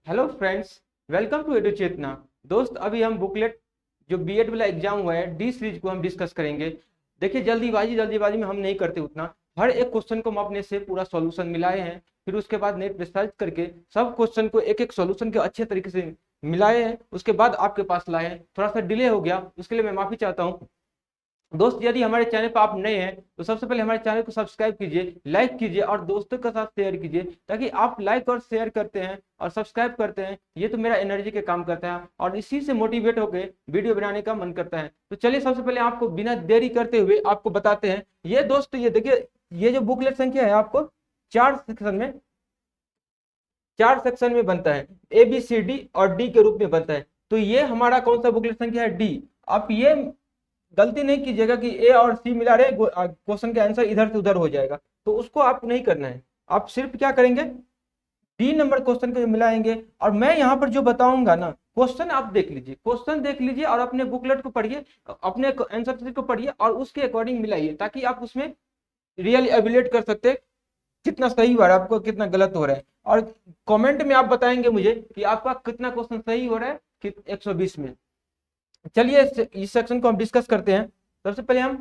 Hello friends, welcome to एडु चेतना। दोस्त, अभी हम बुकलेट जो बीएड वाला एग्जाम हुआ है डी सीरीज को हम डिस्कस करेंगे। देखिए, जल्दीबाजी में हम नहीं करते उतना। हर एक क्वेश्चन को हम अपने से पूरा सॉल्यूशन मिलाए हैं, फिर उसके बाद नेट पे सर्च करके सब क्वेश्चन को एक एक सॉल्यूशन के अच्छे तरीके से मिलाए हैं, उसके बाद आपके पास लाए हैं। थोड़ा सा डिले हो गया, उसके लिए मैं माफी चाहता हूँ। दोस्त, यदि हमारे चैनल पर आप नए हैं तो सबसे पहले हमारे चैनल को सब्सक्राइब कीजिए, लाइक कीजिए और दोस्तों के साथ शेयर कीजिए, ताकि आप लाइक और शेयर करते हैं और सब्सक्राइब करते हैं, ये तो मेरा एनर्जी के काम करता है और इसी से मोटिवेट होकर वीडियो बनाने का मन करता है। तो चलिए, सबसे पहले आपको बिना देरी करते हुए आपको बताते हैं। ये दोस्त, ये देखिए, ये जो बुकलेट संख्या है आपको चार सेक्शन में बनता है। ए बी सी डी और डी के रूप में बनता है। तो ये हमारा कौन सा बुकलेट संख्या है? डी। आप ये गलती नहीं कीजिएगा कि ए और सी मिला रहे, क्वेश्चन का आंसर इधर से उधर हो जाएगा, तो उसको आप नहीं करना है। आप सिर्फ क्या करेंगे, डी नंबर क्वेश्चन को मिलाएंगे। और मैं यहाँ पर जो बताऊंगा ना, क्वेश्चन आप देख लीजिए, क्वेश्चन देख लीजिए और अपने बुकलेट को पढ़िए, अपने आंसर को पढ़िए और उसके अकॉर्डिंग मिलाइए, ताकि आप उसमें रियली एवेल्यूएट कर सकते हैं कितना सही हो रहा है आपको, कितना गलत हो रहा है। और कमेंट में आप बताएंगे मुझे कि आपका कितना क्वेश्चन सही हो रहा है कि 120 में। चलिए, इस सेक्शन को हम डिस्कस करते हैं। सबसे पहले हम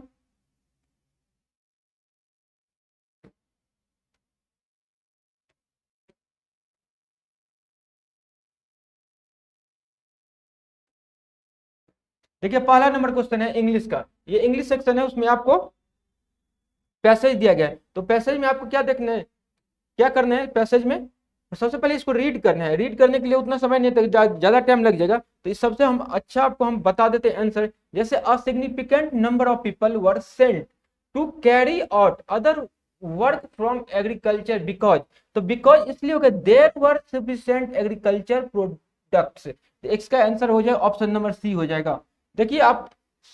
देखिए, पहला नंबर क्वेश्चन है इंग्लिश का। ये इंग्लिश सेक्शन है, उसमें आपको पैसेज दिया गया है। तो पैसेज में आपको क्या देखना है, क्या करना है पैसेज में? सबसे पहले इसको रीड करना है। रीड करने के लिए उतना समय नहीं, ज्यादा टाइम लग जाएगा, तो इस सबसे हम अच्छा आपको हम बता देते हैं आंसर। जैसे a significant number of people were sent to carry out other work from agriculture because. तो बिकॉज इसलिए होगा there were sufficient agriculture products. इसका आंसर हो जाएगा ऑप्शन नंबर सी हो जाएगा। देखिए, आप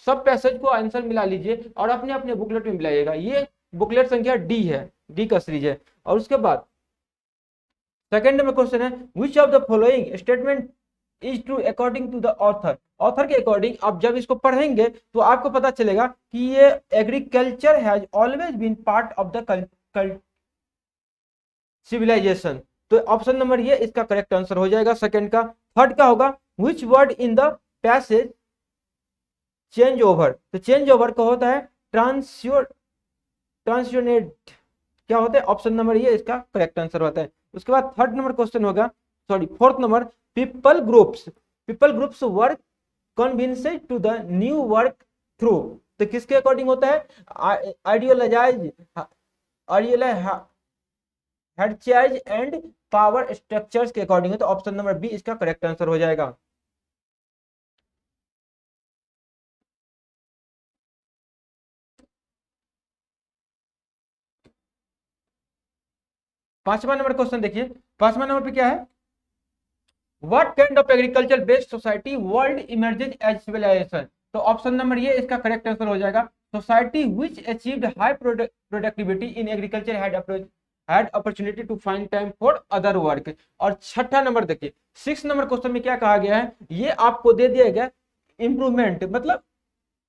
सब पैसेज को आंसर मिला लीजिए और अपने अपने बुकलेट में मिलाइएगा। ये बुकलेट संख्या डी है, डी का सीरीज है। और उसके बाद सेकंड में क्वेश्चन है, which of the following statement is true according to the author. Author के अकॉर्डिंग आप जब इसको पढ़ेंगे तो आपको पता चलेगा कि ये agriculture has always been part of the civilisation. तो ऑप्शन नंबर ये इसका करेक्ट आंसर हो जाएगा सेकंड का। थर्ड का होगा, which word in the passage change over. तो चेंज ओवर का होता है ट्रांसयोनेट। क्या होता है? ऑप्शन नंबर ये इसका करेक्ट आंसर होता है। उसके बाद थर्ड नंबर क्वेश्चन होगा, sorry fourth number, people groups work convinced to the new work through. तो किसके अकॉर्डिंग होता है? आइडियोलॉजाइज हेडचाइज एंड पावर स्ट्रक्चर्स के अकॉर्डिंग है। तो ऑप्शन नंबर बी इसका करेक्ट आंसर हो जाएगा। पांचवा नंबर क्वेश्चन देखिए, पांचवा नंबर पे क्या है, what kind of agriculture based society world emerges as civilisation. तो ऑप्शन नंबर ये इसका करेक्ट आंसर हो जाएगा, society which achieved high productivity in agriculture had opportunity to find time for other work. और छठा नंबर देखिए, सिक्स नंबर क्वेश्चन में क्या कहा गया है, ये आपको दे दिया गया इंप्रूवमेंट, मतलब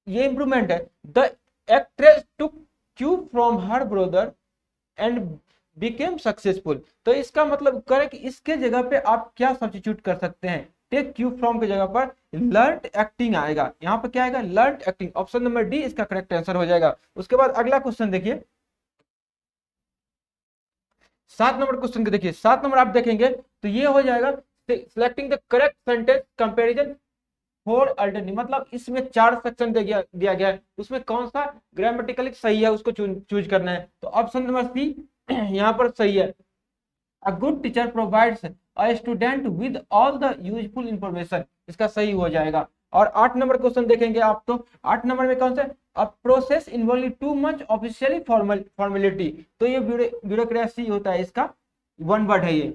ये इंप्रूवमेंट है। The actress took Q from her brother and became successful. तो इसका मतलब करें कि इसके जगह पे आप क्या सब्स्टिट्यूट कर सकते हैं, टेक क्यू फ्रॉम की जगह पर लर्न एक्टिंग आएगा। यहाँ पर क्या आएगा? Learn acting. Option number D इसका करेक्ट आंसर हो जाएगा। उसके बाद अगला क्वेश्चन देखिए, सात नंबर क्वेश्चन के देखिए, सात नंबर आप देखेंगे तो ये हो जाएगा selecting the correct sentence comparison for alternative. मतलब इसमें चार सेक्शन दिया गया है, उसमें कौन सा ग्रामेटिकली सही है उसको चूज करना है। तो ऑप्शन नंबर सी यहाँ पर सही है। A good teacher provides a student with all the useful information। इसका सही हो जाएगा। और आठ नंबर क्वेश्चन देखेंगे आप, तो आठ नंबर में कौन सा, a process involving too much officially formality. तो ये ब्यूरोक्रेसी होता है, इसका वन वर्ड है ये,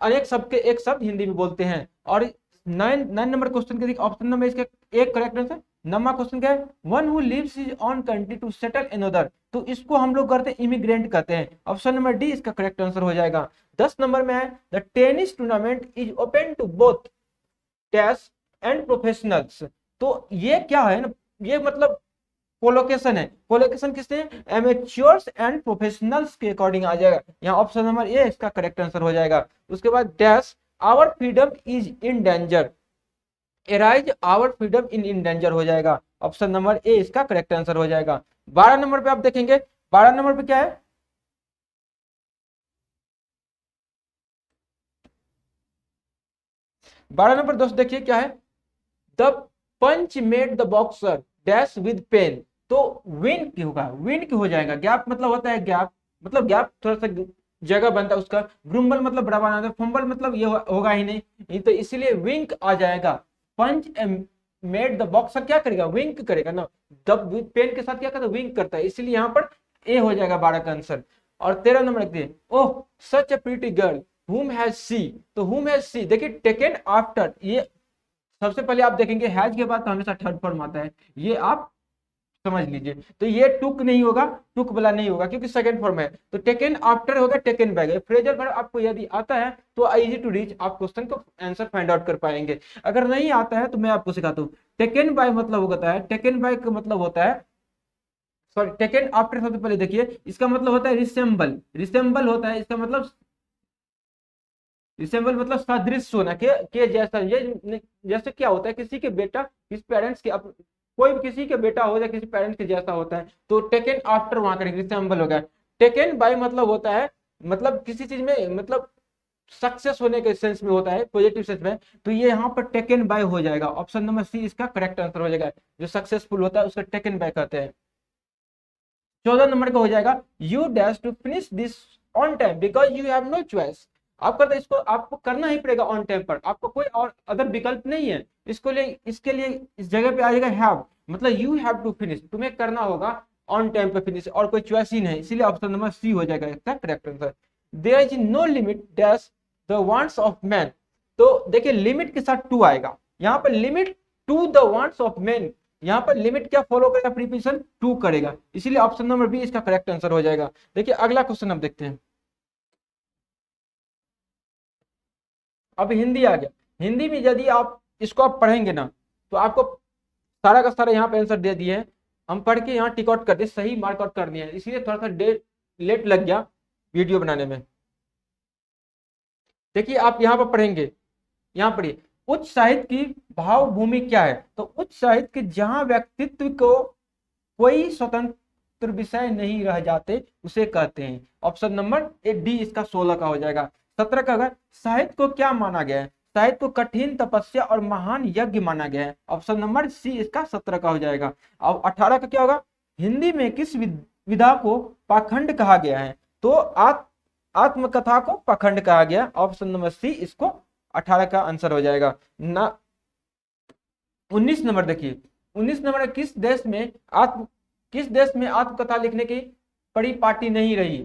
अनेक शब्द के एक शब्द हिंदी में बोलते हैं। और नाइन नाइन नंबर क्वेश्चन के ऑप्शन नंबर इसका एक करेक्ट आंसर। नंबर क्वेश्चन क्या है, one who lives his own country to settle another. तो इसको हम लोग करते हैं इमिग्रेंट कहते हैं। ऑप्शन नंबर डी इसका करेक्ट आंसर हो जाएगा। 10 नंबर में है, the tennis tournament is open to both dash and professionals. तो ये क्या है ना, ये मतलब कोलोकेशन है। कोलोकेशन किससे? एमेच्योर्स एंड प्रोफेशनल्स के अकॉर्डिंग आ जाएगा। यहाँ ऑप्शन नंबर ए इसका करेक्ट आंसर हो जाएगा। उसके बाद dash our freedom is in danger, arise our freedom in danger हो जाएगा। ऑप्शन नंबर ए इसका करेक्ट आंसर हो जाएगा। 12 नंबर पे आप देखेंगे, 12 नंबर पे क्या है, 12 नंबर दोस्त देखिए क्या है, the punch made the boxer dash with pain. तो विन की होगा, विन की हो जाएगा। गैप मतलब होता है गैप, मतलब गैप थोड़ा सा जगह बनता है उसका। ग्रुम्बल मतलब बड़ा बनाना, फंबल मतलब ये होगा ही नहीं, तो इसीलिए विंक आ जाएगा। पंच मेड द बॉक्सर क्या करेगा, विंक करेगा ना, जब पेन के साथ क्या करता है, विंक करता है, इसीलिए यहाँ पर ए हो जाएगा 12 का आंसर। और 13 नंबर देखिए, oh such a pretty girl whom has she, तो whom has she देखिए टेकन आफ्टर, ये सबसे पहले आप देखेंगे हैज के बाद तो हमेशा थर्ड फॉर्म आता है, ये आप समझ लीजिए। तो ये टुक नहीं होगा, टुक वाला नहीं होगा क्योंकि सेकंड फॉर्म है। तो टेकन आफ्टर होगा टेकन बाय। फ्रेजल वर्ब आपको यदि आता है तो इजी टू रीच, आप क्वेश्चन को आंसर फाइंड आउट कर पाएंगे। अगर नहीं आता है तो मैं आपको सिखाता हूँ। टेकन बाय मतलब होता है, टेकन बाय का मतलब होता है, सॉरी टेकन आफ्टर सबसे पहले देखिए, इसका मतलब होता है रिसेंबल, रिसेंबल होता है इसका मतलब, रिसेंबल मतलब सदृश होना के जैसा। ये जैसे क्या होता है, किसी के बेटा किसी पेरेंट्स के कोई भी किसी के बेटा हो या किसी पेरेंट्स के जैसा होता है, तो टेकन आफ्टर वहां करेंगे, रिसेंबल हो गया। टेकन बाय मतलब होता है, मतलब किसी चीज में मतलब सक्सेस होने के सेंस में होता है, पॉजिटिव सेंस में, तो ये यहाँ पर टेकन बाय हो जाएगा। ऑप्शन नंबर सी इसका करेक्ट आंसर हो जाएगा। जो सक्सेसफुल होता है उसका टेकन बाय कहते हैं। 14 नंबर का हो जाएगा, you dash to finish this on time because you have no choice. आप करते इसको आपको करना ही पड़ेगा ऑन टाइम पर, आपको कोई और अदर विकल्प नहीं है। इसके लिए इस जगह पे आ जाएगा हैव, मतलब यू हैव टू फिनिश, तुम्हें करना होगा ऑन टाइम पे फिनिश, और कोई चॉइस ही नहीं, इसीलिए ऑप्शन नंबर सी हो जाएगा इसका correct answer. There is no limit dash the wants of man. तो देखिए लिमिट के साथ टू आएगा, यहाँ पर limit to the wants of man, यहाँ पर लिमिट क्या फॉलो करेगा, प्रीपोजिशन टू करेगा, इसीलिए ऑप्शन नंबर बी इसका करेक्ट आंसर हो जाएगा। देखिए अगला क्वेश्चन हम देखते हैं। अब हिंदी आ गया। हिंदी में यदि आप इसको आप पढ़ेंगे ना, तो आपको सारा का सारा यहाँ पे आंसर दे दिए हैं। हम पढ़ के यहाँ टिक आउट कर दिए, सही मार्क आउट कर दिए हैं, इसीलिए थोड़ा सा लेट लग गया वीडियो बनाने में। देखिए आप यहाँ पर पढ़ेंगे, यहाँ पढ़िए, उच्च साहित्य की भाव भूमि क्या है। तो उच्च साहित्य के जहां व्यक्तित्व को कोई स्वतंत्र विषय नहीं रह जाते उसे कहते हैं। ऑप्शन नंबर ए डी इसका 16 का हो जाएगा। 17 का अगर साहित्य को क्या माना गया है, साहित्य को कठिन तपस्या और महान यज्ञ माना गया है। ऑप्शन नंबर सी इसका 17 का हो जाएगा। अब 18 का क्या होगा, हिंदी में किस विधा को पाखंड कहा गया है। तो आत्मकथा को पाखंड कहा गया। ऑप्शन नंबर सी इसको 18 का आंसर हो जाएगा ना। 19 नंबर देखिए, 19 नंबर किस देश में आत्मकथा लिखने की परिपाटी नहीं रही।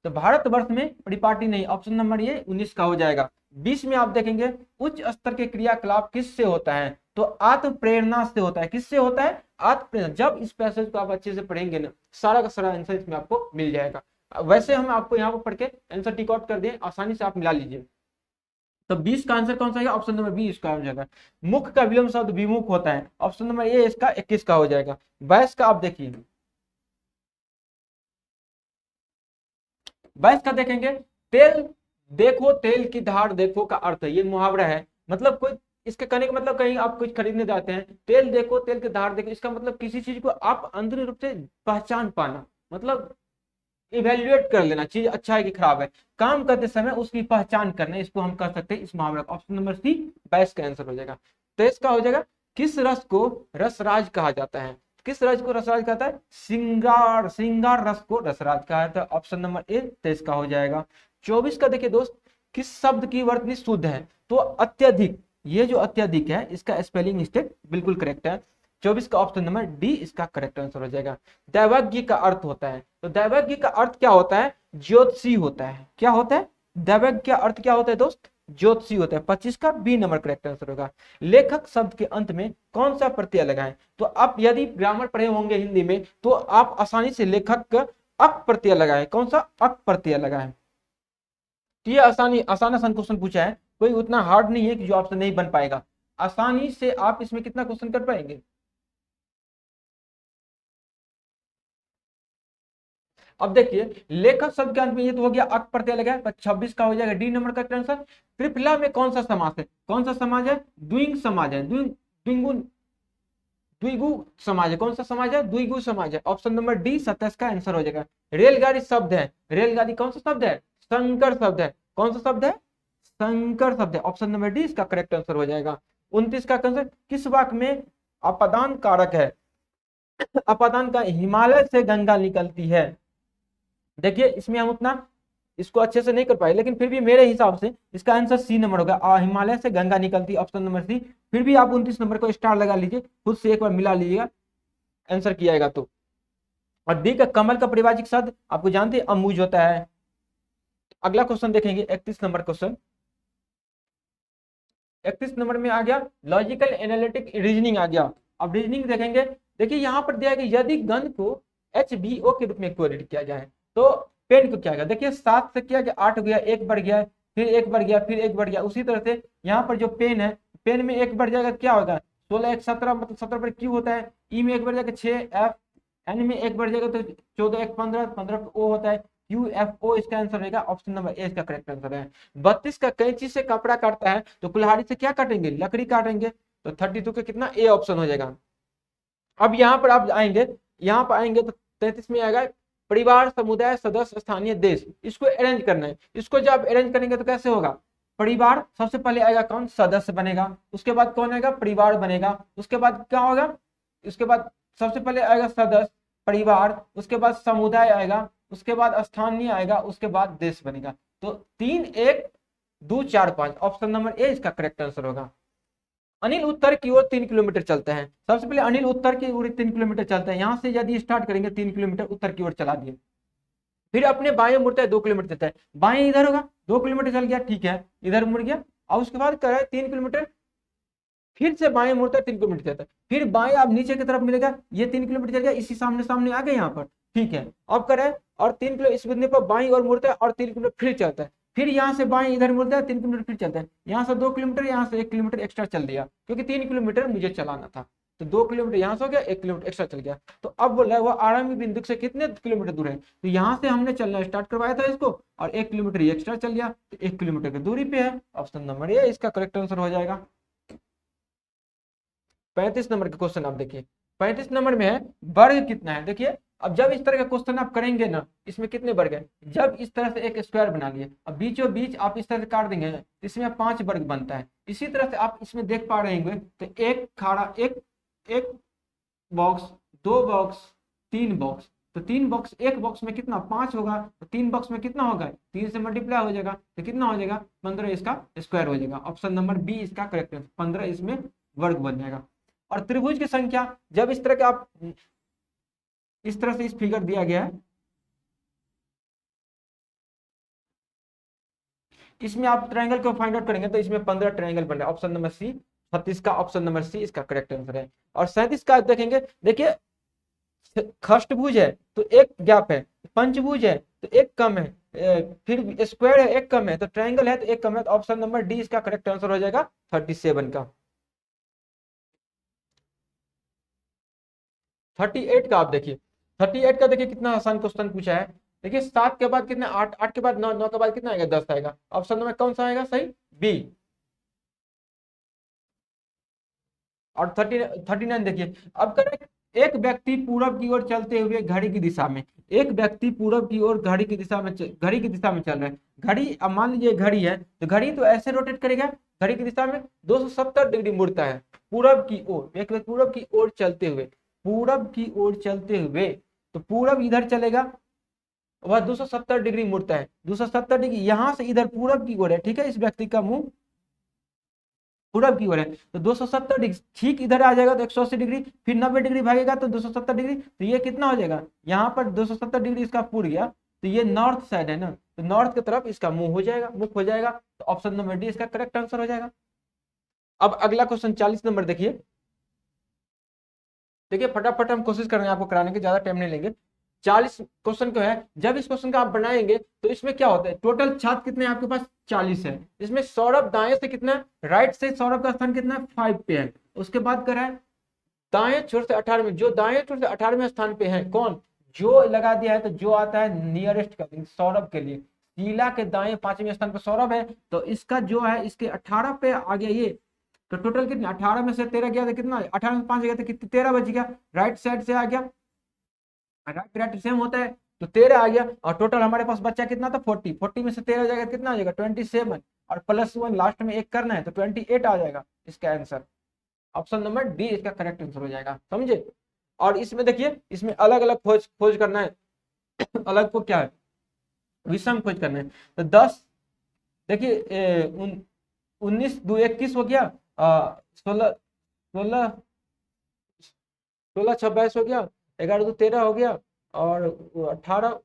तो भारतवर्ष में परिपाटी नहीं, ऑप्शन नंबर ये 19 का हो जाएगा। 20 में आप देखेंगे, उच्च स्तर के क्रियाकलाप किससे होता है। तो आत्म प्रेरणा से होता है। किससे होता है, आत्म प्रेरणा। जब इस पैसेज को आप अच्छे से पढ़ेंगे ना, सारा का सारा आंसर इसमें आपको मिल जाएगा। वैसे हम आपको यहाँ पर पढ़ के आंसर टिक आउट कर दें, आसानी से आप मिला लीजिए। तो 20 का आंसर कौन सा है, ऑप्शन नंबर बी इसका हो जाएगा। मुख का विलोम शब्द विमुख होता है। ऑप्शन नंबर ए इसका 21 का हो जाएगा। 22 का आप देखिए, 22 का देखेंगे, तेल देखो तेल की धार देखो का अर्थ है, ये मुहावरा है। मतलब कोई इसके कहने का मतलब, कहीं आप कुछ खरीदने जाते हैं, तेल देखो तेल की धार देखो, इसका मतलब किसी चीज को आप अंदर रूप से पहचान पाना, मतलब इवेल्युएट कर लेना, चीज अच्छा है कि खराब है, काम करते समय उसकी पहचान करना, इसको हम कर सकते हैं इस मामले का। ऑप्शन नंबर सी 22 का आंसर हो जाएगा। 23 का हो जाएगा, किस रस को रसराज कहा जाता है। किस रस को रसराज कहता है, श्रृंगार रस को रसराज कहा है। तो ऑप्शन नंबर ए 23 का हो जाएगा। 24 का देखिए दोस्त, किस शब्द की वर्तनी शुद्ध है। तो अत्यधिक, ये जो अत्यधिक है इसका स्पेलिंग मिस्टेक बिल्कुल करेक्ट है। 24 का ऑप्शन नंबर डी इसका करेक्ट आंसर हो जाएगा। दैवज्ञ का अर्थ होता है। तो दैवज्ञ का अर्थ क्या होता है, ज्योतिषी होता है। क्या होता है, दैवज्ञ का अर्थ क्या होता है दोस्त, ज्योतिषी होता है। 25 का बी नंबर करेक्ट आंसर होगा। लेखक शब्द के अंत में कौन सा प्रत्यय लगाएं। तो आप यदि ग्रामर पढ़े होंगे हिंदी में, तो आप आसानी से लेखक का अक प्रत्यय लगाएं। कौन सा, अक प्रत्यय लगाएं। तो ये आसान आसान क्वेश्चन पूछा है, कोई उतना हार्ड नहीं है कि जो आपसे नहीं बन पाएगा। आसानी से आप इसमें कितना क्वेश्चन कर पाएंगे। अब देखिए लेखक शब्द के अंत में ये तो हो गया अक प्रत्यय लगा है, 26 का हो जाएगा डी नंबर का आंसर। त्रिफला में कौन सा समास है, कौन सा समाज है, द्विंग समाज है, द्विगु द्विगु समाज है, कौन सा समाज है, द्विगु समाज है। ऑप्शन नंबर डी 27 का आंसर हो जाएगा। रेलगाड़ी शब्द है, रेलगाड़ी कौन सा शब्द है, संकर शब्द है, कौन सा शब्द है, संकर शब्द है। ऑप्शन नंबर डी इसका करेक्ट आंसर हो जाएगा। 29 का आंसर, किस वाक्य में अपादान कारक है, अपादान का हिमालय से गंगा निकलती है। देखिए इसमें हम उतना इसको अच्छे से नहीं कर पाए, लेकिन फिर भी मेरे हिसाब से इसका आंसर सी नंबर होगा, हिमालय से गंगा निकलती, ऑप्शन नंबर सी। फिर भी आप 29 नंबर को स्टार लगा लीजिए, खुद से एक बार मिला लीजिएगा आंसर किया जाएगा तो। और डी का कमल का परिभाषिक शब्द आपको जानते हैं अम्बुज होता है। अगला क्वेश्चन देखेंगे 31 नंबर क्वेश्चन। 31 नंबर में आ गया लॉजिकल एनालिटिक रीजनिंग आ गया। अब रीजनिंग देखेंगे, देखिए यहाँ पर दिया गया यदि गंध को HBO के रूप में क्लोरेट किया जाए तो पेन को क्या होगा। देखिए 7 से किया गया 8 गया, 1 बढ़ गया, फिर 1 बढ़ गया, फिर 1 बढ़ गया। उसी तरह से यहाँ पर जो पेन है, पेन में 1 बढ़ जाएगा क्या होगा, 16 1 17, मतलब 17 पर क्यू होता है, ई में 1 बढ़ जाएगा 6, एफ एन में 1 बढ़ जाएगा तो 14 1 15, 15 पर ओ होता है, UFO इसका आंसर रहेगा। ऑप्शन नंबर ए इसका करेक्ट आंसर है। 32 का कैंची से कपड़ा काटता है तो कुल्हाड़ी से क्या काटेंगे, लकड़ी काटेंगे, तो 32 का कितना ए ऑप्शन हो जाएगा। अब यहाँ पर आप आएंगे, यहाँ पर आएंगे तो 33 में आएगा परिवार, समुदाय, सदस्य, स्थानीय, देश। इसको अरेंज करना है। इसको जब अरेंज करेंगे तो कैसे होगा, परिवार सबसे पहले आएगा कौन, सदस्य बनेगा, उसके बाद कौन आएगा, परिवार बनेगा, उसके बाद क्या होगा, उसके बाद सबसे पहले आएगा सदस्य, परिवार, उसके बाद समुदाय आएगा, उसके बाद स्थानीय आएगा, उसके बाद देश बनेगा। तो 3 1 2 4 5, ऑप्शन नंबर ए इसका करेक्ट आंसर होगा। अनिल उत्तर की ओर 3 किलोमीटर चलते हैं। सबसे पहले अनिल उत्तर की ओर 3 किलोमीटर चलते हैं। यहाँ से यदि स्टार्ट करेंगे 3 किलोमीटर उत्तर की ओर चला दिए, फिर अपने बाएं मुड़ता है 2 किलोमीटर चलता है, बाएं इधर होगा 2 किलोमीटर चल गया, ठीक है, इधर मुड़ गया। और उसके बाद कर रहा है 3 किलोमीटर, फिर से बाएं मुड़ता है 3 किलोमीटर चलता है, फिर बाएं अब नीचे की तरफ मिलेगा, ये 3 किलोमीटर चल गया, इसी सामने सामने आ गए यहाँ पर, ठीक है। अब कर रहा है और 3 किलो इस बिंदु पर बाईं और मुड़ता है और 3 किलोमीटर फिर चलता है, फिर यहाँ से बाएं इधर मुड़ता है 3 किलोमीटर फिर चलता है, यहाँ से 2 किलोमीटर, यहाँ से 1 किलोमीटर एक्स्ट्रा चल दिया, क्योंकि 3 किलोमीटर मुझे चलाना था, तो 2 किलोमीटर यहाँ से हो गया, 1 किलोमीटर एक्स्ट्रा चल गया। तो अब बोल रहा है वो आरंभी बिंदु से कितने किलोमीटर दूर है, तो यहाँ से हमने चलना स्टार्ट करवाया था इसको और 1 किलोमीटर एक्स्ट्रा चल गया, तो 1 किलोमीटर की दूरी पे है। ऑप्शन नंबर ए इसका करेक्ट आंसर हो जाएगा। 35 नंबर का क्वेश्चन आप देखिए, 35 नंबर में है वर्ग कितना है। देखिए अब जब इस तरह का क्वेश्चन आप करेंगे ना, इसमें कितने वर्ग है, जब इस तरह से एक स्क्वायर बना लिए, अब बीचों बीच आप इस तरह से काट देंगे, इसमें 5 वर्ग बनता है। इसी तरह से आप इसमें देख पा रहे होंगे, तो एक खाड़ा, एक बॉक्स, 2 बॉक्स, 3 बॉक्स, तो 3 बॉक्स, एक बॉक्स में कितना 5 होगा, तो 3 बॉक्स में कितना होगा, 3 से मल्टीप्लाई हो जाएगा, तो कितना हो जाएगा 15 इसका स्क्वायर हो जाएगा। ऑप्शन नंबर बी इसका करेक्ट है, 15 इसमें वर्ग बन जाएगा। और त्रिभुज की संख्या, जब इस तरह के आप इस तरह से इस फिगर दिया गया है, इसमें आप ट्रायंगल को फाइंड आउट करेंगे तो इसमें 15 ट्रायंगल बन रहा है। ऑप्शन नंबर सी 36 का ऑप्शन नंबर सी इसका करेक्ट आंसर है। और 37 का देखेंगे, देखिए खष्टभुज है तो एक गैप है, पंचभुज है तो एक कम है, फिर स्क्वायर है एक कम है, तो ट्रायंगल है तो एक कम है, तो ऑप्शन नंबर डी इसका करेक्ट आंसर हो जाएगा 37 का। 38 का आप देखिए, 38 का देखिए कितना आसान क्वेश्चन पूछा है। देखिए 7 के बाद कितना 8, 8 के बाद 9, 9 के बाद कितना आएगा 10 आएगा। ऑप्शन नंबर कौन सा आएगा सही, बी। और 39 देखिए, अब करें एक व्यक्ति पूरब की ओर चलते हुए घड़ी की दिशा में, एक व्यक्ति पूरब की ओर घड़ी की दिशा में चल रहा है। घड़ी, अब मान लीजिए घड़ी है तो घड़ी तो ऐसे रोटेट करेगा, घड़ी की दिशा में 270 डिग्री मुड़ता है पूरब की ओर। एक व्यक्ति पूरब की ओर चलते हुए, पूरब की ओर चलते हुए, तो पूरब इधर चलेगा, वह 270 डिग्री मुड़ता है, 270 डिग्री यहाँ से इधर पूरब की ओर है, ठीक है, इस व्यक्ति का मुंह पूरब की ओर है, तो 270 डिग्री ठीक इधर आ जाएगा तो 180 डिग्री, फिर 90 डिग्री भागेगा तो 270 डिग्री, तो ये कितना हो जाएगा, यहाँ पर 270 डिग्री इसका पूर गया, तो ये नॉर्थ साइड है ना, तो नॉर्थ की तरफ इसका मुंह हो जाएगा, मुख हो जाएगा, तो ऑप्शन नंबर डी इसका करेक्ट आंसर हो जाएगा। अब अगला क्वेश्चन 40 नंबर देखिए, देखिए फटाफट हम कोशिश कर रहे हैं आपको कराने की, ज्यादा टाइम नहीं लेंगे। 40 क्वेश्चन को है, जब इस क्वेश्चन का आप बनाएंगे तो इसमें क्या होता है, टोटल छात्र कितने हैं आपके पास 40 है। इसमें सौरभ दाएं से कितना, राइट से सौरभ का स्थान कितना 5 पे है। उसके बाद कर रहा है दाएं छोर से 18 में, जो दाएं छोर से 18वें स्थान पे है कौन, जो लगा दिया है तो जो आता है नियरेस्ट कर देंगे सौरभ के लिए। शीला के दाएं 5वें स्थान पर सौरभ है, तो इसका जो है इसके 18 पे आ गया ये। तो टोटल कितना, 18 में से 13 गया तो कितना, 18 में 5 गया तो कितने, 13 बच गया। राइट साइड से आ गया, राइट राइट सेम होता है, तो 13 आ गया। और टोटल हमारे पास बच्चा कितना था 40, 40 में से 13 जाएगा कितना आ जाएगा 27, और +1 लास्ट में एक करना है तो 28 आ जाएगा इसका आंसर। ऑप्शन नंबर डी इसका करेक्ट आंसर हो जाएगा, समझे। और इसमें देखिए, इसमें अलग अलग खोज करना है। अलग को क्या है, विषम खोज करना है। तो 10 देखिए 19 2 21 हो गया, 16 16 16 26 हो गया, 11 2 13 हो गया, और 18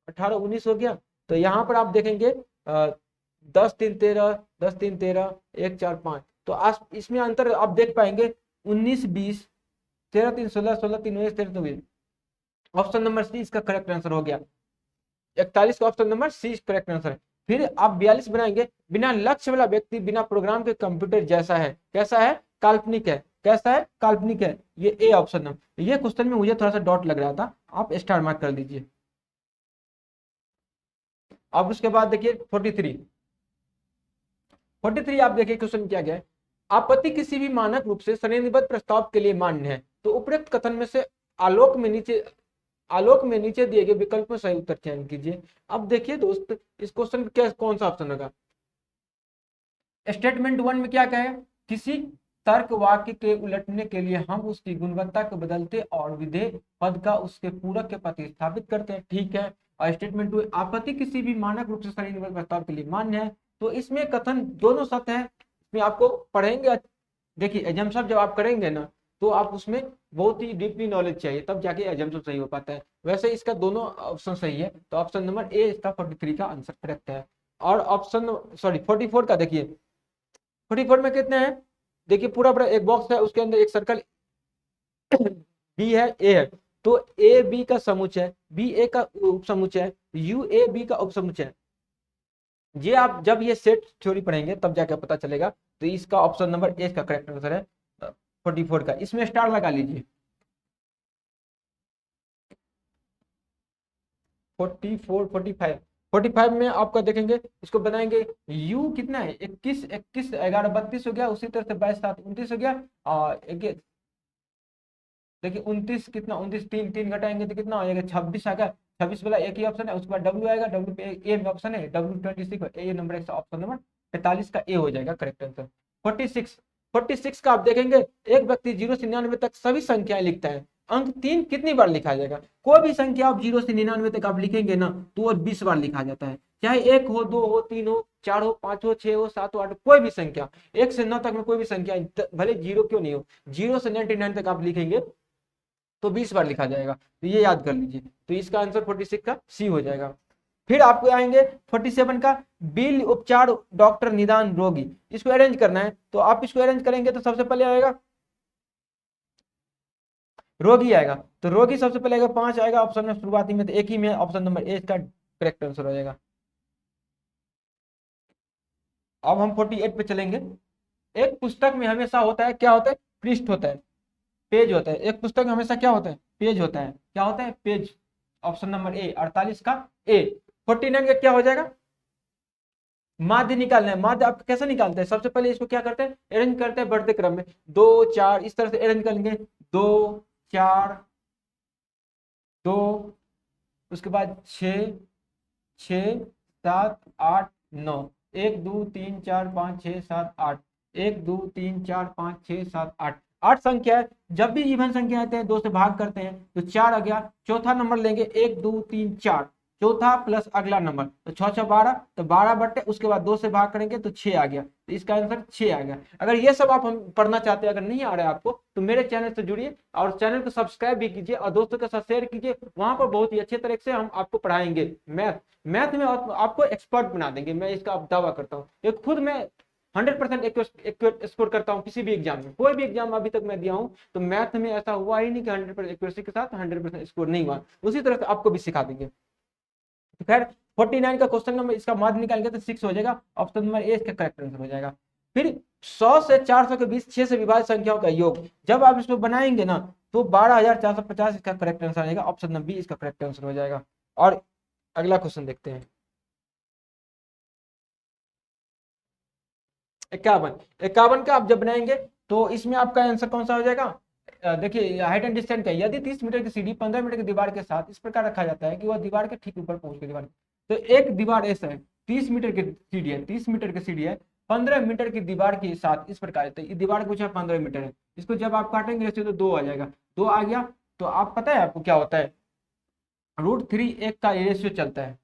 18 19 हो गया। तो यहाँ पर आप देखेंगे 10 3 13, 10 3 13, 1 4 5, तो इसमें अंतर आप देख पाएंगे 19 20, 13 3 16, 16 3 19, 13 20। ऑप्शन नंबर सी इसका करेक्ट आंसर हो गया। 41 का option number C correct answer है। फिर आप 42 बनाएंगे, बिना लक्ष्य वाला व्यक्ति बिना प्रोग्राम के कंप्यूटर जैसा है, कैसा है, काल्पनिक है, कैसा है, काल्पनिक है। ये ए ऑप्शन नंबर। ये क्वेश्चन में मुझे थोड़ा सा डॉट लग रहा था, आप स्टार मार्क कर दीजिए। अब उसके बाद देखिए 43 आप देखिए क्वेश्चन क्या गया है। आपत्ति किसी भी मानक रूप से श्रेणीबद्ध प्रस्ताव के लिए मान्य है, तो उपरोक्त कथन में से आलोक में नीचे दिए गए विकल्प में सही उत्तर चयन कीजिए। अब देखिए दोस्त, इस क्वेश्चन में क्या कौन सा ऑप्शन होगा। स्टेटमेंट 1 में क्या कहे, किसी तर्क वाक्य के उलटने के लिए हम उसकी गुणवत्ता को बदलते और विधेय पद का उसके पूरक के प्रतिस्थापित करते हैं, ठीक है। और स्टेटमेंट 2, आपत्ति किसी भी मानक रूप से श्रेणीबद्ध प्रस्ताव के लिए मान्य है। तो इसमें कथन दोनों सत्य है, इसमें आपको पढ़ेंगे। देखिए एजम्पशन जब आप करेंगे ना, तो आप उसमें बहुत ही डीपली नॉलेज चाहिए, तब जाके एजम्पशन सही हो पाता है। वैसे इसका दोनों ऑप्शन सही है, तो ऑप्शन नंबर ए इसका 43 का आंसर करेक्ट है। और ऑप्शन 44 का देखिए, 44 में कितने हैं, देखिए पूरा पूरा एक बॉक्स है, उसके अंदर एक सर्कल बी है, ए है, तो ए बी का समुच्चय है, बी ए का उपसमुच्चय है, यू ए बी का उपसमुच्चय है। ये आप जब ये सेट थ्योरी पढ़ेंगे तब जाके पता चलेगा। तो इसका ऑप्शन नंबर ए का करेक्ट आंसर है 44 का। इसमें स्टार लगा लीजिए। 45 में आपका देखेंगे, इसको बनाएंगे, u कितना है 21 21 11 32 हो गया, उसी तरह से 22 7 29 हो गया। और देखिए 29 कितना, 29 3 3 घटाएंगे तो कितना हो जाएगा 26 आ गया। 26 वाला एक ही ऑप्शन है, उसके बाद डब्ल्यू आएगा, डब्ल्यू पे ए में ऑप्शन है, W26 ए नंबर ऑप्शन नंबर 45 का ए हो जाएगा करेक्ट आंसर। 46 का आप देखेंगे, एक व्यक्ति 0 से 99 तक सभी संख्याएं लिखता है, अंक 3 कितनी बार लिखा जाएगा। कोई भी संख्या आप 0 से 99 तक आप लिखेंगे ना, तो वो 20 बार लिखा जाता है, चाहे 1 हो 2 हो 3 हो 4 हो 5 हो 6 हो 7 हो 8, कोई भी संख्या 1 से 9 तक में कोई भी संख्या भले 0 क्यों नहीं हो, 0 से 99 तक आप लिखेंगे तो 20 बार लिखा जाएगा। तो ये याद कर लीजिए, तो इसका आंसर 46 का सी हो जाएगा। फिर आपको आएंगे 47 का, बिल उपचार डॉक्टर निदान रोगी, इसको अरेंज करना है। तो आप इसको अरेंज करेंगे तो सबसे पहले आएगा रोगी आएगा, तो रोगी सबसे पहले आएगा 5 आएगा ऑप्शन में, शुरुआती में तो एक ही में ऑप्शन नंबर ए इसका करेक्ट आंसर हो जाएगा। अब हम 48 पे चलेंगे। एक पुस्तक में हमेशा होता है, क्या होता है, पृष्ठ होता है, पेज होता है। एक पुस्तक में हमेशा क्या होता है, पेज होता है, क्या होता है, पेज। ऑप्शन नंबर ए 48 का ए। 49 का क्या हो जाएगा, माध्य निकालना है। माध्य आप कैसे निकालते हैं, सबसे पहले इसको क्या करते हैं, अरेंज करते हैं बढ़ते क्रम में, 2 4 इस तरह से अरेंज करेंगे, 2 4 2, उसके बाद 6 6 7 8 9, 1 2 3 4 5 6 7 8, 1 2 3 4 5 6 7 8, 8 संख्या है। जब भी इवन संख्या आते हैं 2 से भाग करते हैं तो 4 आ गया। चौथा नंबर लेंगे 1 2 3 4, चौथा प्लस अगला नंबर, तो 6 6 12, तो 12 बटे उसके बाद 2 से भाग करेंगे तो 6 आ गया। तो इसका आंसर 6 आ गया। अगर ये सब आप हम पढ़ना चाहते हैं, अगर नहीं आ रहा है आपको, तो मेरे चैनल से जुड़िए और चैनल को सब्सक्राइब भी कीजिए और दोस्तों के साथ शेयर कीजिए। वहां पर बहुत ही अच्छे तरह से हम आपको पढ़ाएंगे। मैथ में आपको एक्सपर्ट बना देंगे, मैं इसका दावा करता हूँ। ये खुद मैं 100% एक्यूरेट स्कोर करता हूँ किसी भी एग्जाम में। कोई भी एग्जाम अभी तक मैं दिया हूँ तो मैथ में ऐसा हुआ ही नहीं कि 100% एक्यूरेसी के साथ 100% स्कोर नहीं हुआ। उसी तरह से आपको भी सिखा देंगे। तो खैर 49 का क्वेश्चन नंबर इसका माध्य निकालेंगे तो 6 हो जाएगा। ऑप्शन नंबर ए इसका करेक्ट आंसर हो जाएगा। फिर 100 से 400 के बीच 6 से विभाजित संख्याओं का योग, जब आप इसको बनाएंगे ना तो 12,450 इसका करेक्ट आंसर आ जाएगा। ऑप्शन नंबर बी इसका करेक्ट आंसर हो जाएगा। और अगला क्वेश्चन देखते हैं। 51 का आप जब बनाएंगे तो इसमें आपका आंसर कौन सा हो जाएगा? देखिए हाइट एंड डिस्टेंस का, यदि 30 मीटर की सीढ़ी 15 मीटर की दीवार के साथ इस प्रकार रखा जाता है कि वह दीवार के ठीक ऊपर पहुंच के दीवार, तो एक दीवार ऐसा है, 30 मीटर की सीढ़ी है, 30 मीटर की सीढ़ी है, 15 मीटर की दीवार के साथ इस प्रकार है, तो दीवार कुछ है 15 मीटर है, इसको जब आप काटेंगे ऐसे तो 2 आ जाएगा, 2 आ गया तो आप पता है आपको क्या होता है, √3 1 का रेशियो चलता है,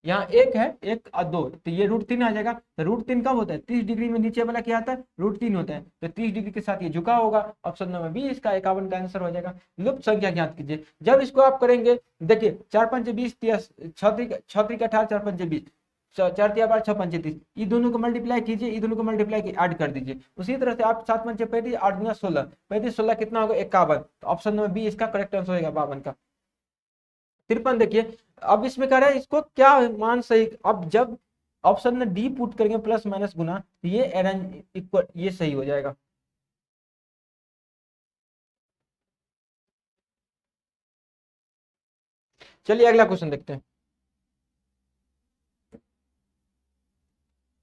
यहाँ एक है 1 और 2, तो ये √3 आ जाएगा। तो √3 कब होता है? 30 डिग्री में नीचे वाला क्या आता है? √3 होता है, तो 30 डिग्री के साथ ये झुका होगा। ऑप्शन नंबर बी इसका 51 का आंसर हो जाएगा। लुप्त संख्या ज्ञात कीजिए। जब इसको आप करेंगे, देखिए 4 5 20 6 18 4 5 20 4 3 12 6 5 30, ये दोनों को मल्टीप्लाई कीजिए, ये दोनों को मल्टीप्लाई ऐड कर दीजिए। उसी तरह से आप 7 5 35 8 गुना 16 35 16 कितना होगा? 51। तो ऑप्शन नंबर बी इसका करेक्ट आंसर होगा 52 का। 53 देखिए, अब इसमें कह रहा है इसको क्या मान सही, अब जब ऑप्शन में डी पुट करेंगे प्लस माइनस गुना, तो ये अरेंज इक्वल, ये सही हो जाएगा। चलिए अगला क्वेश्चन देखते हैं।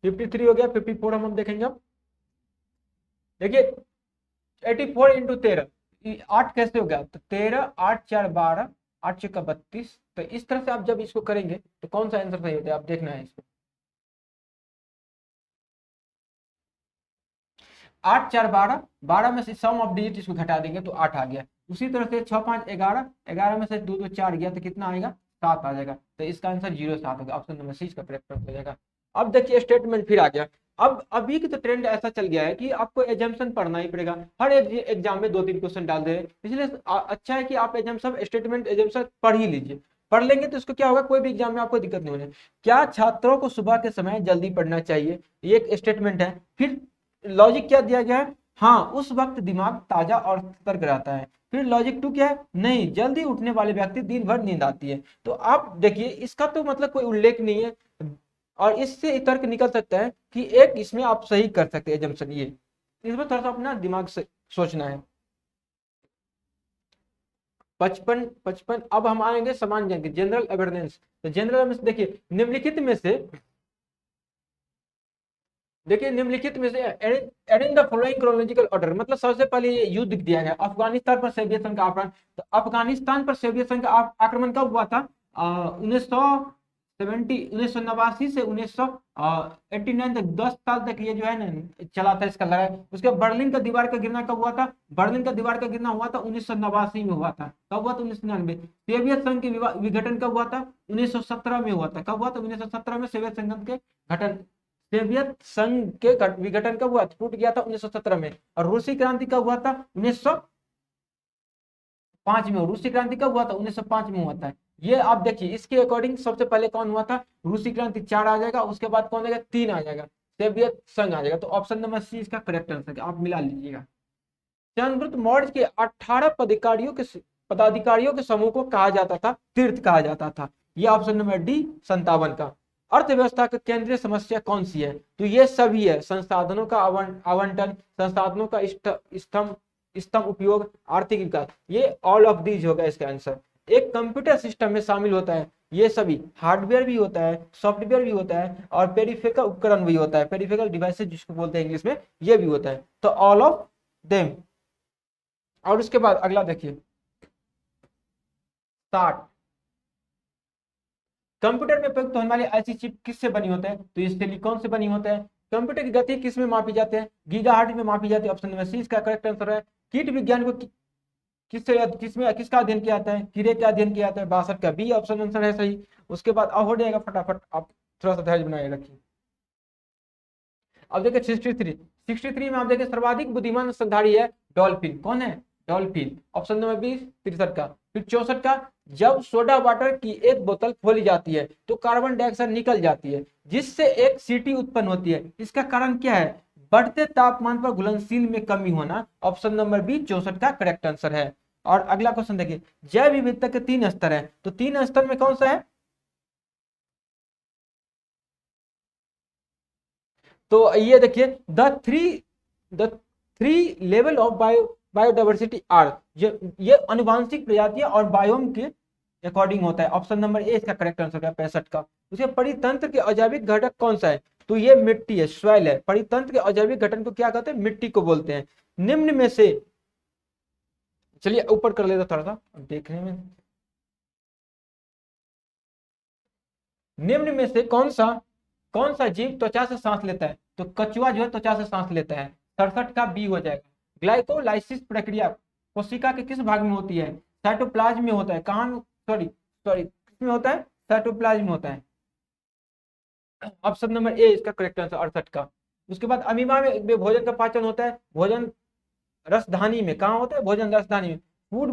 53 हो गया, 54 हम देखेंगे। अब देखिए 84 इंटू 13, 8 कैसे हो गया? तो 13 8 4 12 8 6 32, तो इस तरह से आप जब इसको करेंगे तो कौन सा आंसर सही होता है आप देखना है इसको। 8 4 12, 12 में से सम ऑफ डिजिट इसको घटा देंगे तो 8 आ गया। उसी तरह से 6 5 11, 11 में से 2 2 4 गया तो कितना आएगा? 7 आ जाएगा। तो इसका आंसर 07 होगा। ऑप्शन नंबर सी इसका करेक्ट हो जाएगा। अब देखिए स्टेटमेंट फिर आ गया। अब अभी की तो ट्रेंड ऐसा चल गया है कि आपको एजम्पशन पढ़ना ही पड़ेगा, हर एग्जाम में 2 3 क्वेश्चन डाल दे रहे हैं, इसलिए अच्छा है कि आप एजम्पशन स्टेटमेंट एजम्पशन पढ़ ही लीजिए। पढ़ लेंगे तो इसको क्या होगा, कोई भी एग्जाम में आपको दिक्कत नहीं होने। क्या छात्रों को सुबह के समय जल्दी पढ़ना चाहिए, ये एक स्टेटमेंट है। फिर लॉजिक क्या दिया गया है? हाँ, उस वक्त दिमाग ताजा और सतर्क रहता है। फिर लॉजिक 2 क्या है? नहीं, जल्दी उठने वाले व्यक्ति दिन भर नींद आती है। तो आप देखिए इसका तो मतलब कोई उल्लेख नहीं है, और इससे तर्क निकल सकता है कि एक इसमें आप सही कर सकते हैं एजम्पशन। ये इसमें थोड़ा सा अपना दिमाग से सोचना है। 55 अब हम आएंगे समान ज्ञान के जनरल अवेयरनेस। तो जनरल अवेयरनेस देखिए निम्नलिखित में से, देखिए निम्नलिखित में से in the following chronological order, मतलब सबसे पहले ये युद्ध दिया गया अफगानिस्तान पर सोवियत संघ का आक्रमण। तो अफगानिस्तान पर सोवियत संघ का आक्रमण कब हुआ था? 1989 से 1989 तक 10 साल तक ये जो है ना चला था इसका लड़ाई। उसके बर्लिन का दीवार का गिरना कब हुआ था? बर्लिन का दीवार का गिरना हुआ था 1989 में हुआ था। कब हुआ था? 1999। सोवियत संघ के विघटन कब हुआ था? 1917 में हुआ था। कब हुआ था? 1917 में सोवियत संघ के घटन, सोवियत संघ के विघटन कब हुआ? टूट गया था 1917 में। और रूसी क्रांति कब हुआ था? 1905 में। रूसी क्रांति कब हुआ था? 1905 में हुआ था। ये आप देखिए इसके अकॉर्डिंग सबसे पहले कौन हुआ था? रूसी क्रांति 4 आ जाएगा, उसके बाद कौन आएगा? 3 आ जाएगा, सोवियत संघ आ जाएगा। तो ऑप्शन नंबर सी इसका करेक्ट आंसर, आप मिला लीजिएगा। चंद्रगुप्त मौर्य के 18 पदाधिकारियों के समूह को कहा जाता था, तीर्थ कहा जाता था। ये ऑप्शन नंबर डी 57 का। अर्थव्यवस्था का केंद्रीय समस्या कौन सी है? तो ये सभी है, संसाधनों का आवंटन, संसाधनों का स्तम उपयोग, आर्थिक विकास। ये ऑल ऑफ दीज होगा इसका आंसर। एक कंप्यूटर सिस्टम में शामिल होता है, ये सभी हार्डवेयर भी होता है, सॉफ्टवेयर भी होता है, और पेरिफेरल उपकरण भी होता है, पेरिफेरल डिवाइसेस जिसको बोलते हैं इंग्लिश में, ये भी होता है। तो ऑल ऑफ देम। और उसके बाद अगला देखिए 60, कंप्यूटर में प्रयुक्त होने वाली ऐसी चिप किससे बनी होता है? तो ये सिलिकॉन से बनी होता है। कंप्यूटर की गति किस में मापी जाती है? गीगाहर्ट्ज में मापी जाती है। ऑप्शन नंबर सी इसका करेक्ट आंसर है। कीट विज्ञान को किसका अध्ययन किया जाता है? कीड़े का अध्ययन किया जाता है। 62 का बी ऑप्शन आंसर है सही। उसके बाद अब हो जाएगा फटाफट, आप थोड़ा सा धैर्य बनाए रखिए। अब देखिए 63 में आप देखिए सर्वाधिक बुद्धिमान स्तनधारी है डॉल्फिन। कौन है? डॉल्फिन। ऑप्शन नंबर 20 63 का। फिर 64 का, जब सोडा वाटर की एक बोतल खोली जाती है तो कार्बन डाइऑक्साइड निकल जाती है जिससे एक सीटी उत्पन्न होती है, इसका कारण क्या है? बढ़ते तापमान पर घुलनशील में कमी होना। ऑप्शन नंबर बी 64 का करेक्ट आंसर है। और अगला क्वेश्चन देखिए, जैव विविधता के 3 स्तर है, तो 3 स्तर में कौन सा है? तो ये देखिए the three level of biodiversity are, ये अनुवांशिक प्रजातियां और बायोम के अकॉर्डिंग होता है। ऑप्शन नंबर ए इसका करेक्ट आंसर है 65 का। उसके परितंत्र के अजैविक घटक कौन सा है, तो ये मिट्टी है, सॉइल है। परितंत्र के अजैविक घटक को क्या कहते हैं, मिट्टी को बोलते हैं। निम्न में से, चलिए ऊपर कर लेता थोड़ा सा देखने में, निम्न में से कौन सा जीव त्वचा से सांस लेता है, तो कछुआ जो है त्वचा से सांस लेता है। 67 का बी हो जाएगा। ग्लाइकोलाइसिस प्रक्रिया कोशिका के किस भाग में होती है, साइटोप्लाज्म में होता है। कहां, सॉरी किसमें होता है, साइटोप्लाज्म में होता है। ऑप्शन नंबर ए इसका करेक्ट आंसर 68 का। उसके बाद अमीबा में भोजन का पाचन होता है, भोजन रसधानी में। कहाँ होता है, भोजन रसधानी में। फूड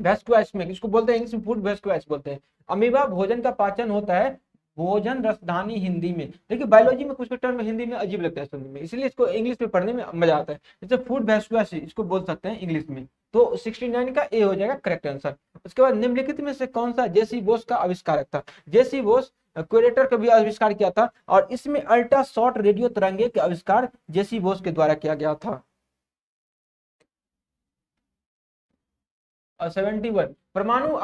वेस्कुएस में, इसको बोलते हैं इंग्लिश में फूड वेस्कुएस बोलते हैं। अमीबा भोजन का पाचन होता है भोजन रसधानी हिंदी में। देखिए बायोलॉजी में कुछ टर्म हिंदी में अजीब लगता है सुनने में, इसलिए इसको इंग्लिश में पढ़ने में मजा आता है। जैसे फूड वेस्कुएस इसको बोल सकते हैं इंग्लिश में। तो 69 का ए हो जाएगा करेक्ट आंसर। उसके बाद निम्नलिखित में से कौन सा जेसी बोस का आविष्कारक था। जेसी बोस क्वेरेटर का भी आविष्कार किया था, और इसमें अल्ट्रा शॉर्ट रेडियो तरंगे का आविष्कार जेसी बोस के द्वारा किया गया था। और 71 परमाणु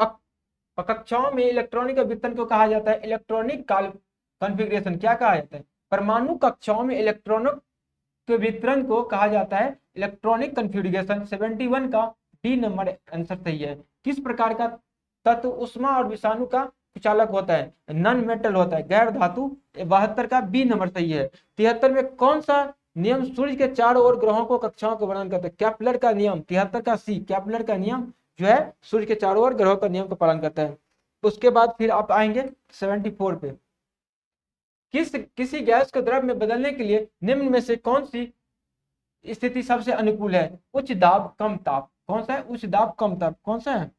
कक्षाओं में इलेक्ट्रॉनिक वितरण को कहा जाता है इलेक्ट्रॉनिक कॉन्फ़िगरेशन। क्या कहा जाता है, परमाणु कक्षाओं में इलेक्ट्रॉनों के वितरण को कहा जाता है इलेक्ट्रॉनिक कॉन्फ़िगरेशन। 71 का डी नंबर आंसर सही है। किस प्रकार का तत्व उष्मा और विषाणु का चालक होता है, नॉन मेटल होता है, गैर धातु। 72 का बी नंबर सही है। 73 में कौन सा नियम सूर्य के चारों ओर ग्रहों को कक्षाओं को वर्णन करता है, कैप्लर का नियम। 73 का सी, कैप्लर का नियम जो है सूर्य के चारों ओर ग्रहों का नियम का पालन करता है। उसके बाद फिर आप आएंगे 74 पे। किसी गैस को द्रव में बदलने के लिए निम्न में से कौन सी स्थिति सबसे अनुकूल है, उच्च दाब कम ताप। कौन सा है, उच्च दाब कम ताप, कौन सा है,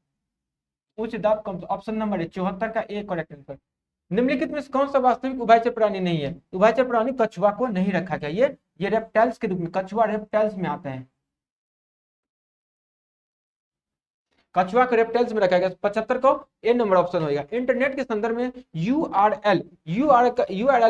उच्च दाब कम। ऑप्शन नंबर है 74 का ए करेक्ट आंसर। निम्नलिखित में से कौन सा वास्तविक उभयचर प्राणी नहीं है, उभयचर प्राणी कछुआ को नहीं रखा गया। ये रेप्टाइल्स के रूप में, कछुआ रेप्टाइल्स में आते हैं, कछुआ को रेप्टाइल्स में रखा गया। 75 को ए नंबर ऑप्शन होगा। इंटरनेट के संदर्भ में यूआरएल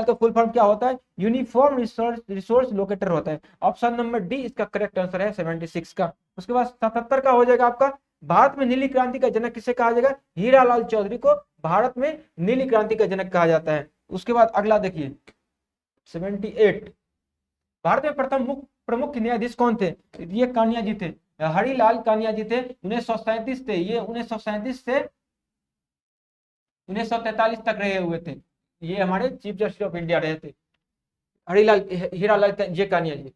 का फुल फॉर्म क्या होता है, यूनिफॉर्म रिसोर्स लोकेटर होता है। ऑप्शन नंबर डी इसका करेक्ट आंसर है 76 का। उसके बाद 77 का हो जाएगा आपका, भारत में नीली क्रांति का जनक किसे कहा जाएगा, हीरालाल चौधरी को भारत में नीली क्रांति का जनक कहा जाता है। उसके बाद अगला देखिए 78, भारत में प्रथम प्रमुख न्यायाधीश कौन थे, ये कानिया जी थे, हरिलाल कानिया जी थे। 1937 थे ये, 1937 से 1943 तक रहे हुए थे। ये हमारे चीफ जस्टिस ऑफ इंडिया रहे थे, हीरालाल जे कानिया जी।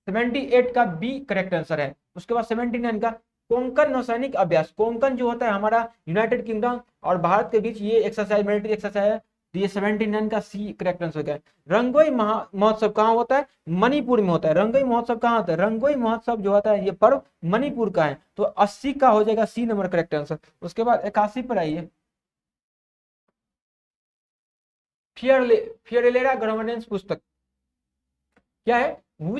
78 का बी करेक्ट आंसर है। उसके बाद 79 का कोंकण नौसैनिक अभ्यास। कोंकण जो होता है हमारा यूनाइटेड किंगडम और भारत के बीच ये एक्सरसाइज, मिलिट्री एक्सरसाइज है। तो ये 79 का सी करेक्ट आंसर है। रंगोई महोत्सव कहाँ होता है, मणिपुर में होता है। रंगोई महोत्सव कहाँ होता है, रंगोई महोत्सव जो होता है ये पर्व मणिपुर का है। तो 80 का हो जाएगा सी नंबर करेक्ट आंसर। उसके बाद 81 पर आइए, फियरेलेरा गवर्नेंस पुस्तक क्या है, who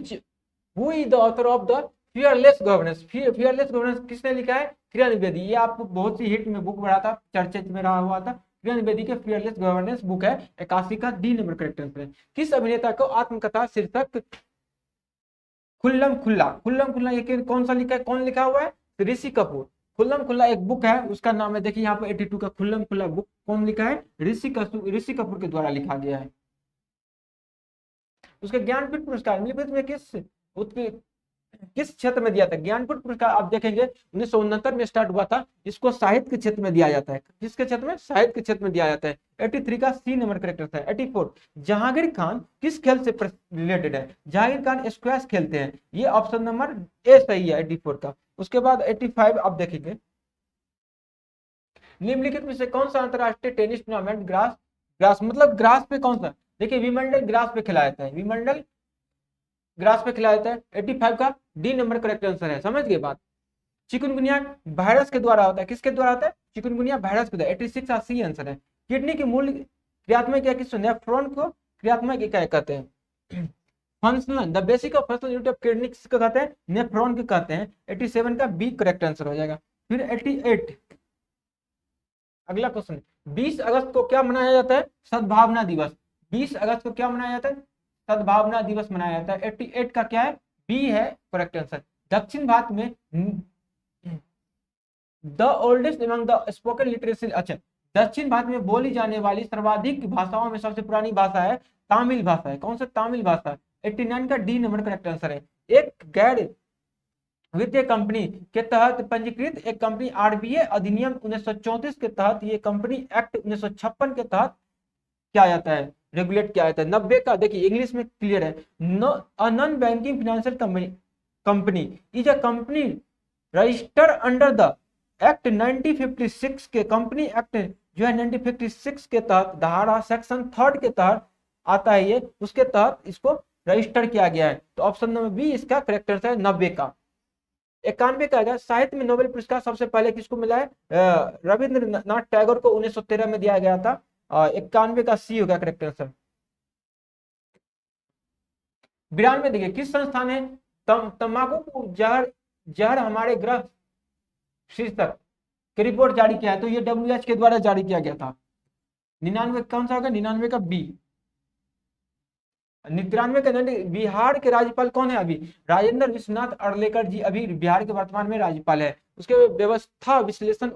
is the author of the fearless governance. Fearless governance किसने लिखा है, किरण बेदी। ये आपको बहुत सी हिट में बुक पढ़ा था, चर्चित में रहा हुआ था। किरण बेदी के फियरलेस गवर्नेंस बुक है। 81 का डी नंबर करेक्ट आंसर है। किस अभिनेता को आत्मकथा शीर्षक खुल्लम खुल्ला ये कौन सा लिखा है, कौन लिखा हुआ है, ऋषि कपूर। खुल्लम खुल्ला एक बुक है, उसका नाम है, देखिए यहाँ पे 82 का खुल्लम खुल्ला बुक कौन लिखा है, ऋषि कपूर के द्वारा लिखा गया है। उसके ज्ञानपीठ पुरस्कार निम्नलिखित में किस क्षेत्र में दिया था। ज्ञानपीठ पुरस्कार आप देखेंगे 1969 में स्टार्ट हुआ था। इसको साहित्य के क्षेत्र में दिया जाता है। किसके क्षेत्र में, साहित्य के क्षेत्र में दिया जाता है। 83 का सी नंबर करेक्ट है। 84 जहांगीर खान किस खेल से रिलेटेड है, जहांगीर खान स्क्वैश खेलते हैं। ये ऑप्शन नंबर ए सही है 84 का। उसके बाद 85 आप देखेंगे, निम्नलिखित में से कौन सा अंतरराष्ट्रीय टेनिस टूर्नामेंट ग्रास मतलब ग्रास पे कौन सा, देखिए विंबलडन ग्रास पे खिलाया जाता है, विंबलडन ग्रास पे खिलाया जाता है। 85 का डी नंबर करेक्ट आंसर है। समझ गए बात। चिकनगुनिया वायरस के द्वारा होता है, किसके द्वारा होता है, चिकनगुनिया वायरस के द्वारा। 86 का सी आंसर है। किडनी की मूल क्रियात्मक क्या, किस नेफ्रॉन को क्रियात्मक क्या कहते हैं, functional, the basic of functional unit of kidney किसको कहते हैं, नेफ्रॉन को कहते हैं। 87 का बी करेक्ट आंसर हो जाएगा। फिर 88 अगला क्वेश्चन, 20 अगस्त को क्या मनाया जाता है, सद्भावना दिवस। 20 अगस्त को क्या मनाया जाता है, सद्भावना दिवस मनाया जाता है। 88 का क्या है, बी है करेक्ट आंसर। दक्षिण भारत में the oldest among the spoken literacy, अच्छा, दक्षिण भारत में बोली जाने वाली सर्वाधिक भाषाओं में सबसे पुरानी भाषा है तमिल भाषा है। कौन सा? तमिल भाषा। 89 का डी नंबर करेक्ट आंसर है। एक गैर वित्तीय कंपनी के तहत पंजीकृत एक कंपनी आरबीए अधिनियम 1934 के तहत, ये कंपनी एक्ट 1956 के तहत क्या जाता है, रेगुलेट किया जाता है। 90 का देखिए इंग्लिश में क्लियर है, non banking financial company is a company registered under the act 1956 के, कंपनी एक्ट जो है 1956 के तहत धारा सेक्शन 3 के तहत आता है, ये उसके तहत इसको रजिस्टर किया गया है। तो ऑप्शन नंबर बी इसका करेक्ट आंसर है 90 का। 91 का है साहित्य में नोबेल पुरस्कार सबसे पहले किसको मिला है? रविंद्रनाथ टैगोर को 1913 में दिया गया था। 91 का सी होगा करेक्ट आंसर। 92 देखिए किस संस्था ने तंबाकू को जहर हमारे ग्रह शीर्षक की रिपोर्ट जारी किया है? तो ये डब्ल्यूएच के द्वारा जारी किया गया था। 99 कौन सा होगा? 99 का बी। 93 का बिहार के राज्यपाल कौन है अभी? राजेंद्र विश्वनाथ अर्लेकर जी अभी बिहार के वर्तमान में राज्यपाल है। उसके व्यवस्था विश्लेषण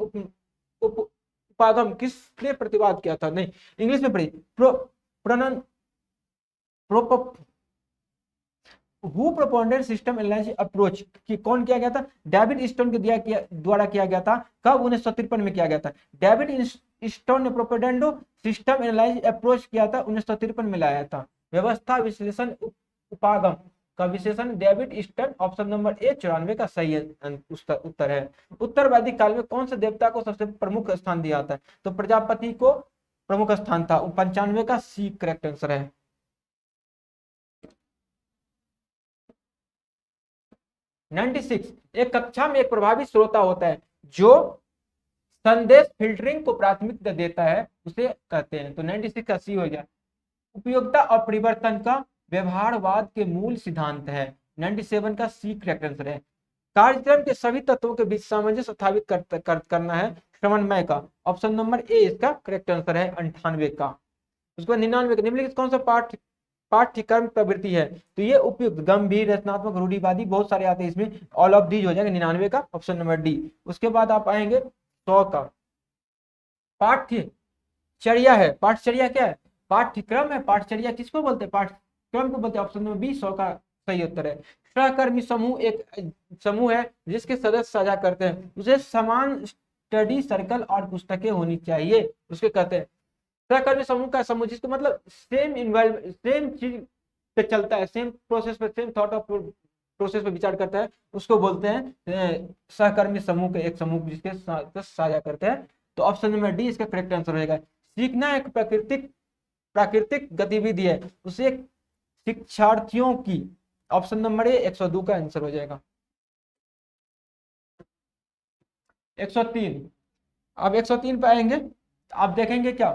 उपागम किसने प्रतिवाद किया था? नहीं, इंग्लिश में पढ़ी। Who proponent system analysis approach की कौन किया गया था? डेविड स्टोन के द्वारा किया गया था। कब? 1953 में किया गया था। डेविड स्टोन ने प्रोपोनेंडो सिस्टम एनालिसिस अप्रोच किया था, 1953 में लाया था। व्यवस्था विश्लेषण उपागम का विशेषण David stone. Option number A 94 का सही उत्तर है। उत्तर वैदिक काल में कौन से देवता को सबसे प्रमुख स्थान दिया जाता है? तो प्रजापति को प्रमुख स्थान था। 95 का सी करेक्ट आंसर है। 96 एक कक्षा में एक प्रभावी श्रोता होता है जो संदेश फिल्टरिंग को प्राथमिकता देता है, उसे कहते हैं। तो 96 का सी हो गया। उपयोगिता और परिवर्तन का व्यवहारवाद के मूल सिद्धांत है। 97 का सी करेक्ट आंसर है। कार्यक्रम के सभी तत्वों के बीच सामंजस्य स्थापित करना है समन्वय का। ऑप्शन नंबर ए इसका करेक्ट आंसर है 98 का। उसके बाद 99 का निम्नलिखित कौन सा पाठ्यक्रम प्रवृत्ति है? तो ये उपयुक्त, गंभीर, रचनात्मक, रूढ़िवादी, बहुत सारे आते हैं इसमें। ऑल ऑफ दीज हो जाएगा 99 का ऑप्शन नंबर डी। उसके बाद आप आएंगे 100 का। पाठ्यचर्या है। पाठचर्या क्या है? पाठ्यक्रम है। पाठचर्या किसको बोलते हैं? पाठ्यक्रम को बोलते हैं। ऑप्शन नंबर बी 100 का सही उत्तर है। सहकर्मी समूह एक समूह है जिसके सदस्य साझा करते हैं, उसे समान स्टडी सर्कल और पुस्तकें होनी चाहिए, उसके कहते हैं। सहकर्मी समूह का समूह जिसको मतलब सेम चीज पे चलता है, सेम प्रोसेस पे, सेम थॉट ऑफ प्रोसेस पे विचार करता है, उसको बोलते हैं सहकर्मी समूह के एक समूह जिसके साझा करते हैं। तो ऑप्शन नंबर डी इसका करेक्ट आंसर रहेगा। सीखना एक प्राकृतिक गतिविधि है, उसे शिक्षार्थियों की। ऑप्शन नंबर ए 102 का आंसर हो जाएगा। 103 अब 103 पे आएंगे, आप देखेंगे क्या?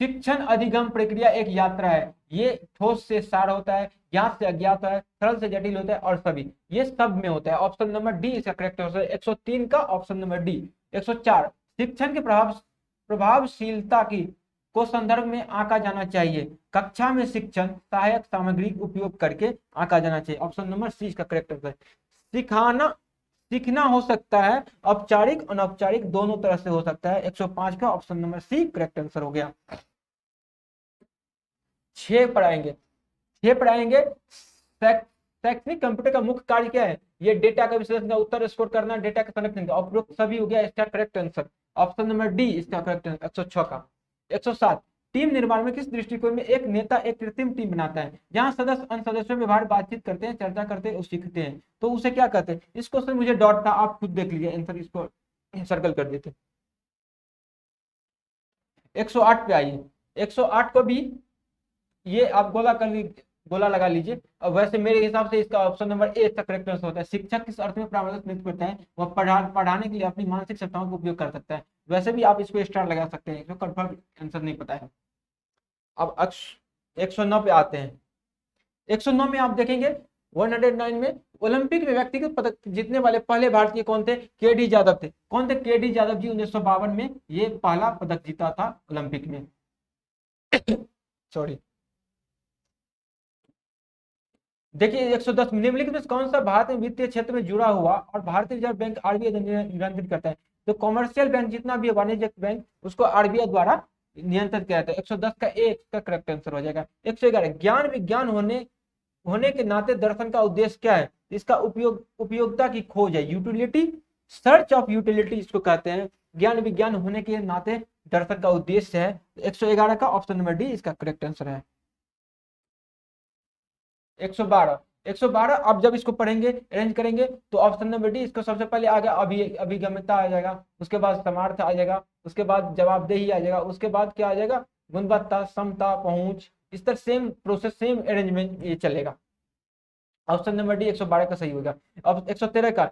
शिक्षण अधिगम प्रक्रिया एक यात्रा है। ये ठोस से सार होता है, ज्ञात से अज्ञात है, सरल से जटिल होता है और सभी ये सब में होता है। ऑप्शन नंबर डी इसका करेक्ट आंसर है 103 का ऑप्शन नंबर डी। 104 शिक्षण की प्रभावशीलता की को संदर्भ में आंका जाना चाहिए। कक्षा में शिक्षण सहायक सामग्री उपयोग करके आंका जाना चाहिए। ऑप्शन नंबर सी इसका करेक्ट आंसर है। सीखना हो सकता है औपचारिक अनौपचारिक दोनों तरह से हो सकता है। 105 का option number C correct answer हो गया। 6 पढ़ाएंगे। शैक्षणिक कंप्यूटर का मुख्य कार्य क्या है? ये डेटा का विश्लेषण, उत्तर स्कोर करना, डेटा का संरक्षण का। उपरोक्त सभी हो गया इसका correct answer. Option number D इसका करेक्ट आंसर 106 का। 107 टीम निर्माण में किस दृष्टिकोण में एक नेता एक कृत्रिम टीम बनाता है? जहां सदस्य अन्य सदस्यों में व्यवहार बातचीत करते हैं, चर्चा करते हैं और सीखते हैं, तो उसे क्या कहते हैं? इस क्वेश्चन मुझे डॉट था, आप खुद देख लीजिए आंसर, इसको सर्कल कर देते। 108 पे आइए। 108 को भी ये आप गोला लगा लीजिए। और वैसे मेरे हिसाब से इसका ऑप्शन नंबर ए इसका करेक्ट आंसर होता है। शिक्षक किस अर्थ में परामर्श नृत्य करता है? वह पढ़ाने के लिए अपनी मानसिक क्षमताओं का उपयोग कर सकता है। वैसे भी आप इसको स्टार लगा सकते हैं, इसको कंफर्म आंसर नहीं पता है। अब 109 पे आते हैं। 109 में आप देखेंगे 109 में ओलंपिक में व्यक्तिगत पदक जीतने वाले पहले भारतीय कौन थे? के डी यादव थे। कौन थे? के डी यादव जी 1952 में ये पहला पदक जीता था ओलंपिक में। सॉरी। देखिए 110 निम्नलिखित में से कौन सा भारत में वित्तीय क्षेत्र में जुड़ा हुआ और भारतीय रिजर्व बैंक आरबीआई नियंत्रित करता है? तो कमर्शियल बैंक जितना भी है, वाणिज्यिक बैंक, उसको आरबीआई द्वारा नियंत्रित किया जाता है। 110 का ए का करेक्ट आंसर हो जाएगा। 111 ज्ञान विज्ञान होने के नाते दर्शन का उद्देश्य क्या है? इसका उपयोगिता की खोज है, यूटिलिटी, सर्च ऑफ यूटिलिटी इसको कहते हैं। ज्ञान विज्ञान होने के नाते दर्शन का उद्देश्य है। 111 का ऑप्शन नंबर डी इसका करेक्ट आंसर है। 112 112 अब जब इसको पढ़ेंगे, अरेंज करेंगे, तो ऑप्शन नंबर डी इसको सबसे पहले आ गया, अभिगम्यता आ जाएगा, उसके बाद समार्थ आ जाएगा, उसके बाद जवाबदेही आ जाएगा, उसके बाद क्या आ जाएगा? गुणवत्ता, समता, पहुंच। इस तरह सेम प्रोसेस, सेम अरेंजमेंट ये चलेगा। ऑप्शन नंबर डी 112 का सही होगा। अब 113 का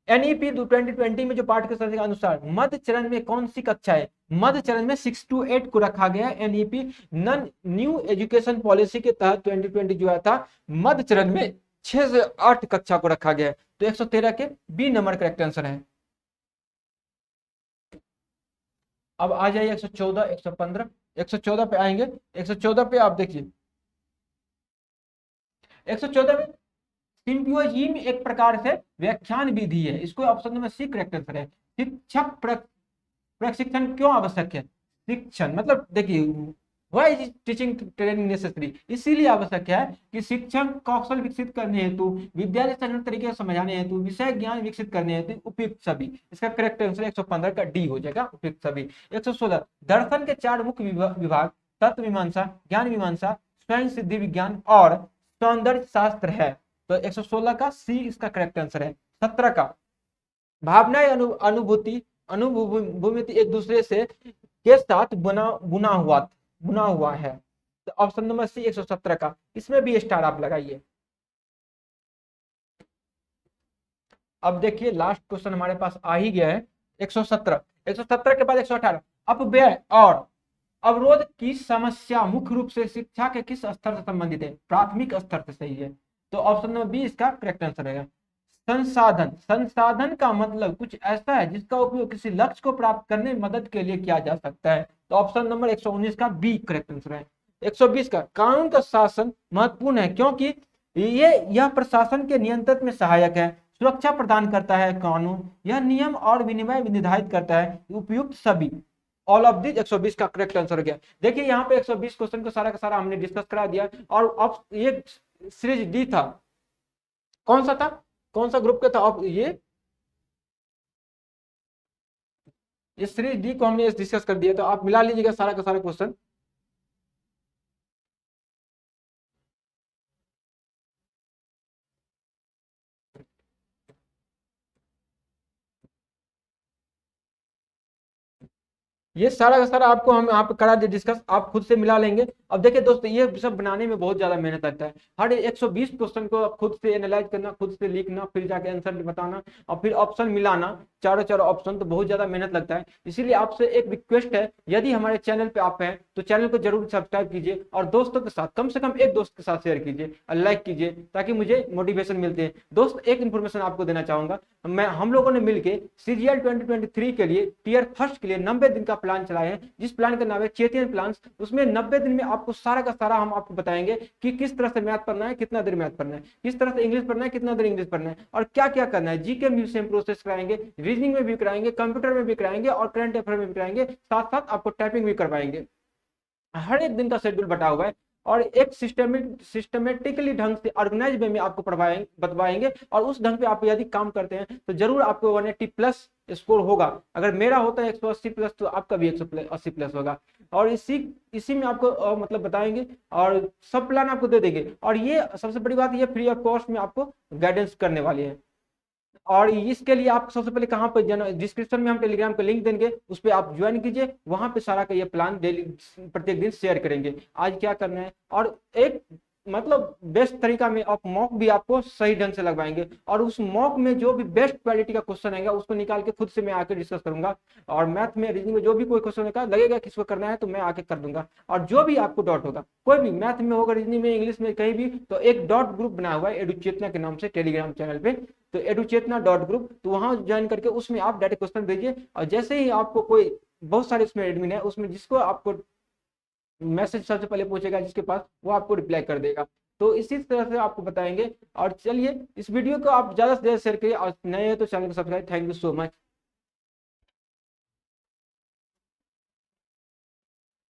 एनईपी 2020 में जो पाठ्यक्रम के अनुसार मध्य चरण में कौन सी कक्षा है? मध्य चरण में 6 to 8 को रखा गया है। एनईपी नन न्यू एजुकेशन पॉलिसी के तहत 2020 जो आया था, मध्य चरण में 6 से 8 कक्षा को रखा गया है। तो 113 के बी नंबर करेक्ट आंसर है। अब आ जाइए 114, 115। 114 पे आएंगे। 114 पे आप देखिए, 114 में सिम्पोजियम एक प्रकार से व्याख्यान विधि है। इसको option number C correct answer है। शिक्षक प्रशिक्षण क्यों आवश्यक है? शिक्षण मतलब देखिए, why is teaching training necessary, इसीलिए आवश्यक है कि शिक्षण कौशल विकसित करने हेतु, विद्यालय संगठन तरीके से समझाने हेतु, विषय ज्ञान विकसित करने हेतु उपयुक्त सभी। इसका करेक्ट आंसर 115 का डी हो जाएगा, उपयुक्त सभी। 116 दर्शन के 4 मुख्य विभाग तत्व मीमांसा, ज्ञान मीमांसा, स्वयं सिद्धि विज्ञान और सौंदर्य शास्त्र है। तो 116 का सी इसका करेक्ट आंसर है। 17 का भावनाएं, अनुभूति एक दूसरे से के साथ बुना हुआ है। तो ऑप्शन नंबर सी 117 का, इसमें भी स्टार आप लगाइए। अब देखिए लास्ट क्वेश्चन हमारे पास आ ही गया है। 117 के बाद 118 अपव्यय और अवरोध की समस्या मुख्य रूप से शिक्षा के किस स्तर से संबंधित है? प्राथमिक स्तर से। सही है। तो ऑप्शन नंबर बी इसका करेक्ट आंसर रहेगा। संसाधन का मतलब कुछ ऐसा है जिसका उपयोग किसी लक्ष्य को प्राप्त करने में मदद के लिए किया जा सकता है। तो ऑप्शन नंबर 119 का बी करेक्ट आंसर है। 120 का कानून का शासन महत्वपूर्ण है क्योंकि यह प्रशासन के नियंत्रण में सहायक है, सुरक्षा प्रदान करता है। कानून यह नियम और विनिमय निर्धारित करता है। उपयुक्त सभी, ऑल ऑफ दिस 120 का करेक्ट आंसर हो गया। देखिए यहाँ पे 120 क्वेश्चन को सारा का सारा हमने डिस्कस करा दिया। और अब ये सीरीज डी था, कौन सा था, कौन सा ग्रुप का था? अब ये सीरीज डी को हमने डिस्कस कर दिया। तो आप मिला लीजिएगा सारा का सारा क्वेश्चन। ये सारा का सारा आपको हम यहाँ पे करा दे डिस्कस, आप खुद से मिला लेंगे। अब देखिए दोस्तों, ये सब बनाने में बहुत ज्यादा मेहनत लगता है। हर 120 क्वेश्चन को खुद से एनालाइज करना, खुद से लिखना, फिर जाके आंसर बताना और फिर ऑप्शन मिलाना, चारों ऑप्शन, तो बहुत ज्यादा मेहनत लगता है। इसीलिए आपसे एक रिक्वेस्ट है, यदि हमारे चैनल पे आप हैं तो चैनल को जरूर सब्सक्राइब कीजिए और दोस्तों के साथ, कम से कम एक दोस्त के साथ शेयर कीजिए और लाइक कीजिए, ताकि मुझे मोटिवेशन मिलते हैं। दोस्त एक इन्फॉर्मेशन आपको देना चाहूंगा, हम लोगों ने मिलकर सीजीएल 2023 के लिए टीयर फर्स्ट के लिए 90 दिन का प्लान चलाए हैं, जिस प्लान का नाम है चैंपियन प्लान। उसमें 90 दिन में आपको सारा का सारा हम आपको बताएंगे कि किस तरह से मैथ पढ़ना है, कितना देर मैथ पढ़ना है, किस तरह से इंग्लिश पढ़ना है, कितना देर इंग्लिश पढ़ना है, और क्या क्या करना है। जीके में सेम प्रोसेस कराएंगे, रीजनिंग में भी कराएंगे, कंप्यूटर में भी कराएंगे और करंट अफेयर में भी कराएंगे, साथ साथ आपको टाइपिंग भी करवाएंगे। हर एक दिन का शेड्यूल बटा हुआ है और एक सिस्टमेटिकली ढंग से ऑर्गेनाइज वे में आपको बतवाएंगे। और उस ढंग पे आप यदि काम करते हैं तो जरूर आपको 180 प्लस स्कोर होगा। अगर मेरा होता है 180 प्लस, तो आपका भी 180 प्लस होगा। और इसी में आपको मतलब बताएंगे और सब प्लान आपको दे देंगे। और ये सबसे बड़ी बात, ये फ्री ऑफ कॉस्ट में आपको गाइडेंस करने वाली है। और इसके लिए आप सबसे पहले कहाँ पर, डिस्क्रिप्शन में हम टेलीग्राम का लिंक देंगे, उस पर आप ज्वाइन कीजिए। वहां पे सारा का ये प्लान डेली प्रत्येक दिन शेयर करेंगे, आज क्या करना है। और एक मतलब बेस्ट तरीका में आप मॉक भी आपको सही ढंग से लगवाएंगे। और उस मॉक में जो भी बेस्ट क्वालिटी का क्वेश्चन आएगा उसको निकाल के खुद से मैं आके डिस्कस करूंगा। और मैथ में, रीजनिंग में जो भी कोई क्वेश्चन लगेगा किसको करना है, तो मैं आके कर दूंगा। और जो भी आपको डाउट होगा, कोई भी मैथ में होगा, रीजनिंग में, इंग्लिश में, कहीं भी, तो एक डॉट ग्रुप बनाया हुआ है एडुचेतना के नाम से टेलीग्राम चैनल पे। तो एडुचेतना डॉट ग्रुप, तो वहां ज्वाइन करके उसमें आप डायरेक्ट क्वेश्चन भेजिए। और जैसे ही आपको कोई, बहुत सारे इसमें एडमिन है, उसमें जिसको आपको मैसेज सबसे पहले पहुंचेगा जिसके पास, वो आपको रिप्लाई कर देगा। तो इसी तरह से आपको बताएंगे। और चलिए इस वीडियो को आप ज़्यादा से ज़्यादा शेयर करिए और नए हैं तो चैनल को subscribe. Thank you so much.